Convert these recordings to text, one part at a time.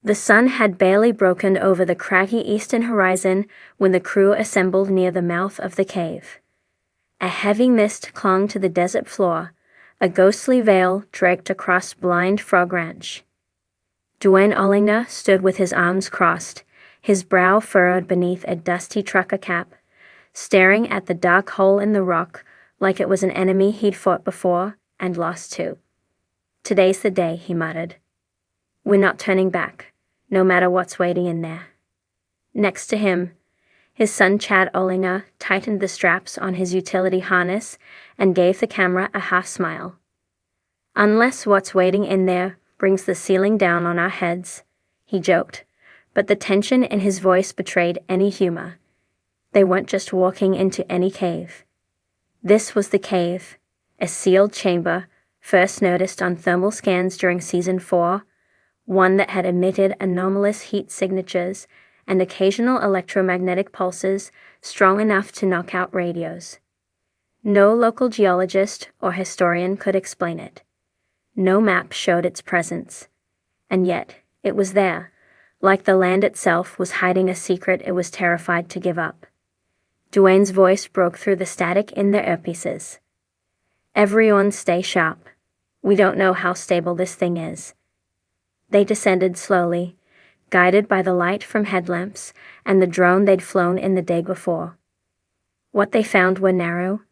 The sun had barely broken over the craggy eastern horizon when the crew assembled near the mouth of the cave. A heavy mist clung to the desert floor, a ghostly veil draped across blind Frog Ranch. Duane Ollinger stood with his arms crossed, his brow furrowed beneath a dusty trucker cap, staring at the dark hole in the rock like it was an enemy he'd fought before and lost to. "Today's the day," he muttered. "We're not turning back, no matter what's waiting in there." Next to him, his son Chad Ollinger tightened the straps on his utility harness and gave the camera a half smile. "Unless what's waiting in there brings the ceiling down on our heads," he joked, but the tension in his voice betrayed any humor. They weren't just walking into any cave. This was the cave, a sealed chamber first noticed on thermal scans during Season 4, one that had emitted anomalous heat signatures and occasional electromagnetic pulses strong enough to knock out radios. No local geologist or historian could explain it. No map showed its presence. And yet, it was there, like the land itself was hiding a secret it was terrified to give up. Duane's voice broke through the static in their earpieces. "Everyone stay sharp. We don't know how stable this thing is." They descended slowly, guided by the light from headlamps and the drone they'd flown in the day before. What they found were narrow,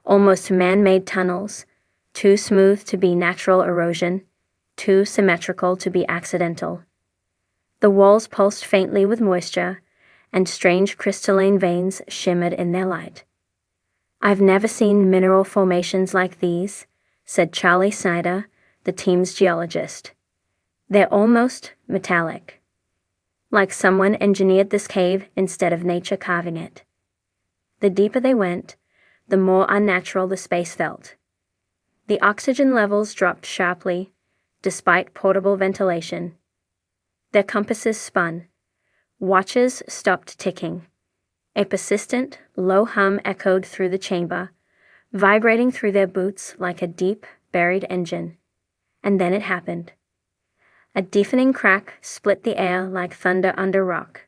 almost man-made tunnels, too smooth to be natural erosion, too symmetrical to be accidental. The walls pulsed faintly with moisture, and strange crystalline veins shimmered in their light. "I've never seen mineral formations like these," said Charlie Snyder, the team's geologist. "They're almost metallic. Like someone engineered this cave instead of nature carving it." The deeper they went, the more unnatural the space felt. The oxygen levels dropped sharply, despite portable ventilation. Their compasses spun. Watches stopped ticking. A persistent, low hum echoed through the chamber, vibrating through their boots like a deep, buried engine. And then it happened. A deafening crack split the air like thunder under rock.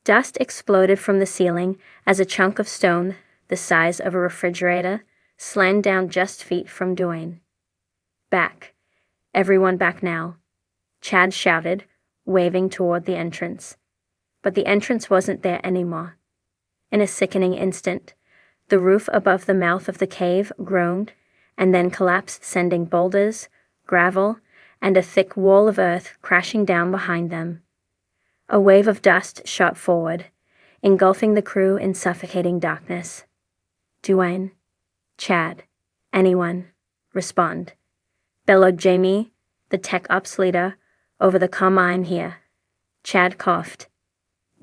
Dust exploded from the ceiling as a chunk of stone, the size of a refrigerator, slammed down just feet from Duane. "Back. Everyone back now," Chad shouted, waving toward the entrance. But the entrance wasn't there anymore. In a sickening instant, the roof above the mouth of the cave groaned and then collapsed, sending boulders, gravel, and a thick wall of earth crashing down behind them. A wave of dust shot forward, engulfing the crew in suffocating darkness. "Duane, Chad, anyone, respond," bellowed Jamie, the tech ops leader, over the comm "I'm here." Chad coughed.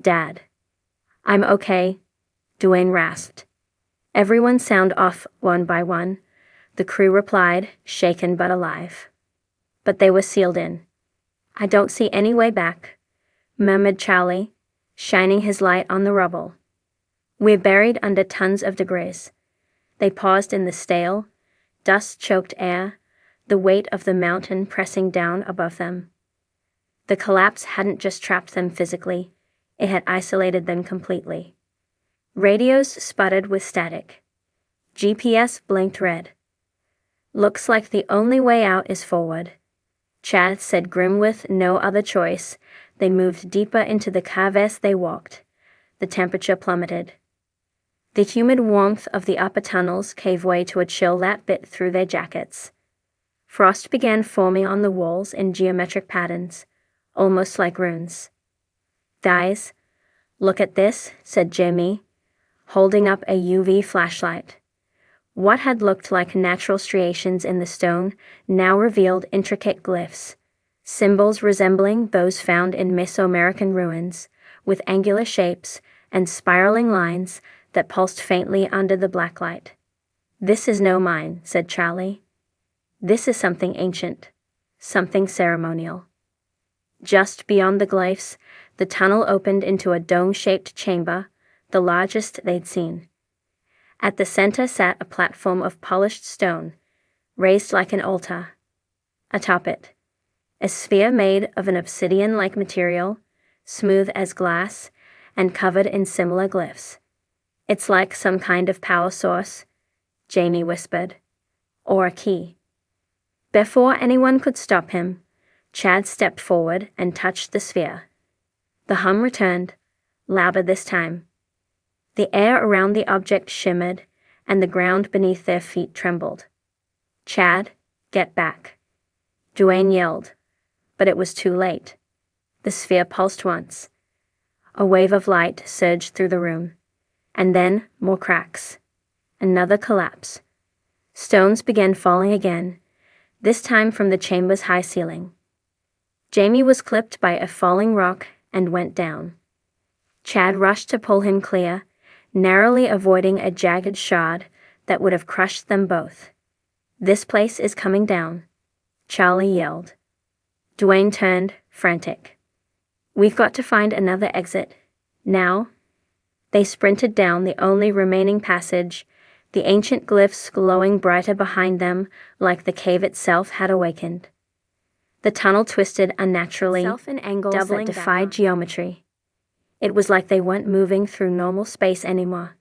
"Dad." "I'm okay," Duane rasped. Everyone sound off one by one, the crew replied, shaken but alive. But they were sealed in. "I don't see any way back," murmured Charlie, shining his light on the rubble. "We're buried under tons of debris." They paused in the stale, dust-choked air, the weight of the mountain pressing down above them. The collapse hadn't just trapped them physically, it had isolated them completely. Radios sputtered with static. GPS blinked red. "Looks like the only way out is forward," Chad said grim. With no other choice, they moved deeper into the cave as they walked. The temperature plummeted. The humid warmth of the upper tunnels gave way to a chill that bit through their jackets. Frost began forming on the walls in geometric patterns, almost like runes. "Guys, look at this," said Jimmy, holding up a UV flashlight. What had looked like natural striations in the stone now revealed intricate glyphs, symbols resembling those found in Mesoamerican ruins, with angular shapes and spiraling lines that pulsed faintly under the blacklight. "This is no mine," said Charlie. "This is something ancient, something ceremonial." Just beyond the glyphs, the tunnel opened into a dome-shaped chamber, the largest they'd seen. At the center sat a platform of polished stone, raised like an altar. Atop it, a sphere made of an obsidian-like material, smooth as glass, and covered in similar glyphs. "It's like some kind of power source," Jamie whispered. "Or a key." Before anyone could stop him, Chad stepped forward and touched the sphere. The hum returned, louder this time. The air around the object shimmered, and the ground beneath their feet trembled. "Chad, get back," Duane yelled, but it was too late. The sphere pulsed once. A wave of light surged through the room, and then more cracks. Another collapse. Stones began falling again, this time from the chamber's high ceiling. Jamie was clipped by a falling rock and went down. Chad rushed to pull him clear, narrowly avoiding a jagged shard that would have crushed them both. "This place is coming down," Charlie yelled. Duane turned, frantic. "We've got to find another exit. Now." They sprinted down the only remaining passage, the ancient glyphs glowing brighter behind them like the cave itself had awakened. The tunnel twisted unnaturally, in angles that defied geometry. It was like they weren't moving through normal space anymore.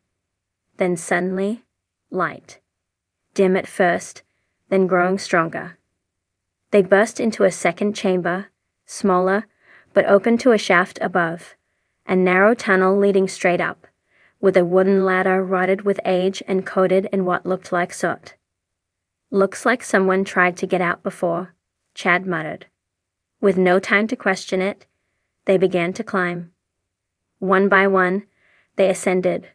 Then suddenly, light. Dim at first, then growing stronger. They burst into a second chamber, smaller, but open to a shaft above, a narrow tunnel leading straight up, with a wooden ladder rotted with age and coated in what looked like soot. "Looks like someone tried to get out before," Chad muttered. With no time to question it, they began to climb. One by one, they ascended,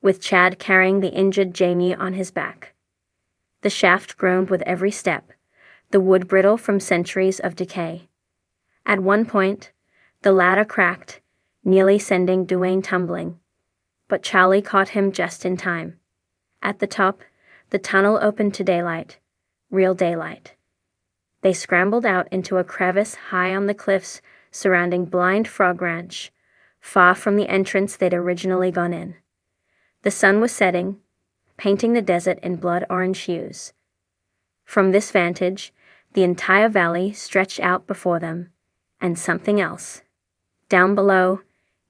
with Chad carrying the injured Jamie on his back. The shaft groaned with every step, the wood brittle from centuries of decay. At one point, the ladder cracked, nearly sending Duane tumbling. But Charlie caught him just in time. At the top, the tunnel opened to daylight, real daylight. They scrambled out into a crevice high on the cliffs surrounding Blind Frog Ranch, far from the entrance they'd originally gone in. The sun was setting, painting the desert in blood-orange hues. From this vantage, the entire valley stretched out before them, and something else. Down below,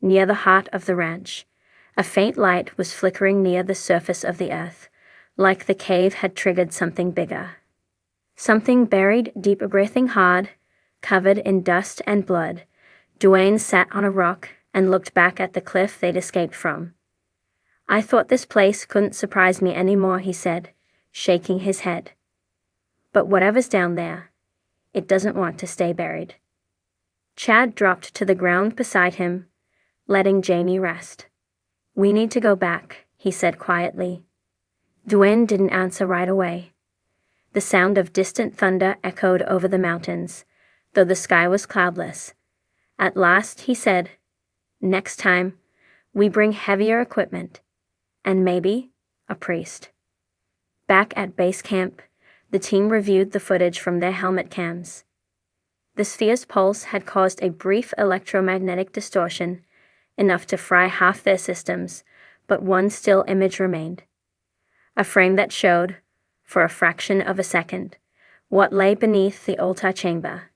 near the heart of the ranch, a faint light was flickering near the surface of the earth, like the cave had triggered something bigger. Something buried deep, breathing hard, covered in dust and blood. Duane sat on a rock and looked back at the cliff they'd escaped from. "I thought this place couldn't surprise me anymore," he said, shaking his head. "But whatever's down there, it doesn't want to stay buried." Chad dropped to the ground beside him, letting Jamie rest. "We need to go back," he said quietly. Duane didn't answer right away. The sound of distant thunder echoed over the mountains, though the sky was cloudless. At last he said, "Next time, we bring heavier equipment, and maybe a priest." Back at base camp, the team reviewed the footage from their helmet cams. The sphere's pulse had caused a brief electromagnetic distortion, enough to fry half their systems, but one still image remained. A frame that showed, for a fraction of a second, what lay beneath the altar chamber.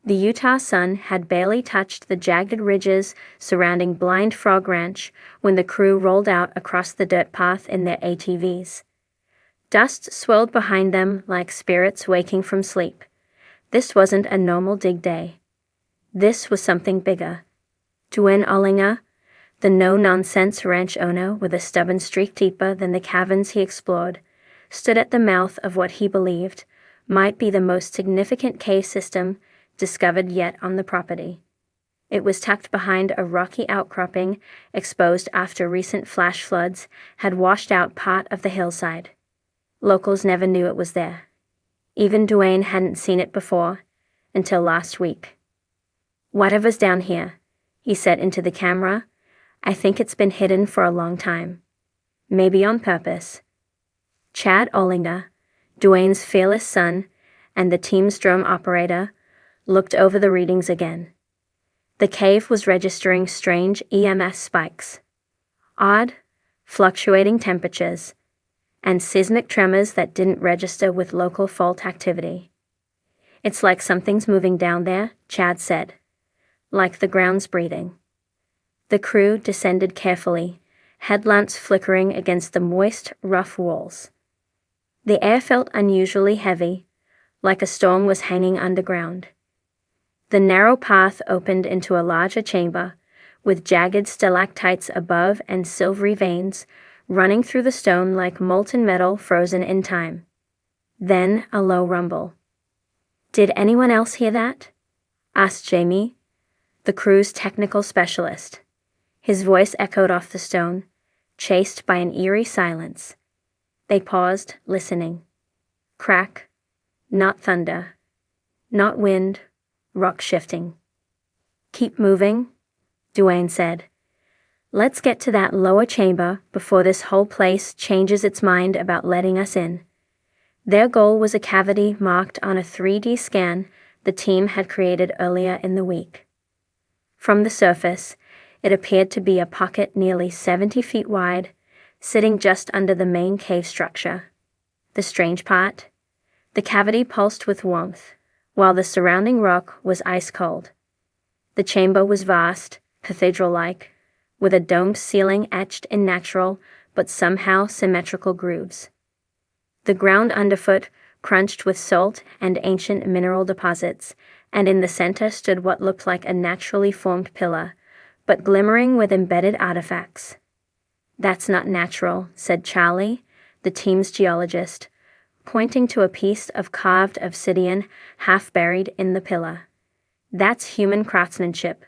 The Utah sun had barely touched the jagged ridges surrounding Blind Frog Ranch when the crew rolled out across the dirt path in their ATVs. Dust swirled behind them like spirits waking from sleep. This wasn't a normal dig day. This was something bigger. Duane Ollinger, the no-nonsense ranch owner with a stubborn streak deeper than the caverns he explored, stood at the mouth of what he believed might be the most significant cave system discovered yet on the property. It was tucked behind a rocky outcropping exposed after recent flash floods had washed out part of the hillside. Locals never knew it was there. Even Duane hadn't seen it before, until last week. "Whatever's down here," he said into the camera, "I think it's been hidden for a long time. Maybe on purpose." Chad Ollinger, Duane's fearless son, and the team's drone operator, looked over the readings again. The cave was registering strange EMS spikes. Odd, fluctuating temperatures, and seismic tremors that didn't register with local fault activity. It's like something's moving down there, Chad said. Like the ground's breathing. The crew descended carefully, headlamps flickering against the moist, rough walls. The air felt unusually heavy, like a storm was hanging underground. The narrow path opened into a larger chamber, with jagged stalactites above and silvery veins running through the stone like molten metal frozen in time. Then a low rumble. "Did anyone else hear that?" asked Jamie, the crew's technical specialist. His voice echoed off the stone, chased by an eerie silence. They paused, listening. Crack. Not thunder. Not wind. Rock shifting. "Keep moving," Duane said. "Let's get to that lower chamber before this whole place changes its mind about letting us in." Their goal was a cavity marked on a 3D scan the team had created earlier in the week. From the surface, it appeared to be a pocket nearly 70 feet wide, sitting just under the main cave structure. The strange part? The cavity pulsed with warmth, while the surrounding rock was ice cold. The chamber was vast, cathedral-like, with a domed ceiling etched in natural but somehow symmetrical grooves. The ground underfoot crunched with salt and ancient mineral deposits, and in the center stood what looked like a naturally formed pillar, but glimmering with embedded artifacts. "That's not natural," said Charlie, the team's geologist, pointing to a piece of carved obsidian half buried in the pillar. "That's human craftsmanship,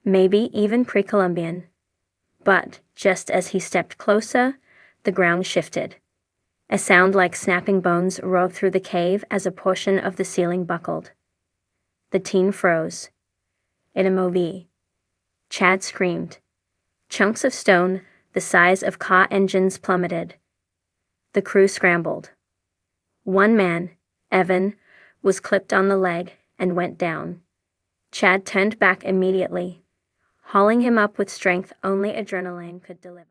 maybe even pre-Columbian." But, just as he stepped closer, the ground shifted. A sound like snapping bones roared through the cave as a portion of the ceiling buckled. The team froze. In a MOV. Chad screamed. Chunks of stone, the size of car engines, plummeted. The crew scrambled. One man, Evan, was clipped on the leg and went down. Chad turned back immediately, hauling him up with strength only adrenaline could deliver.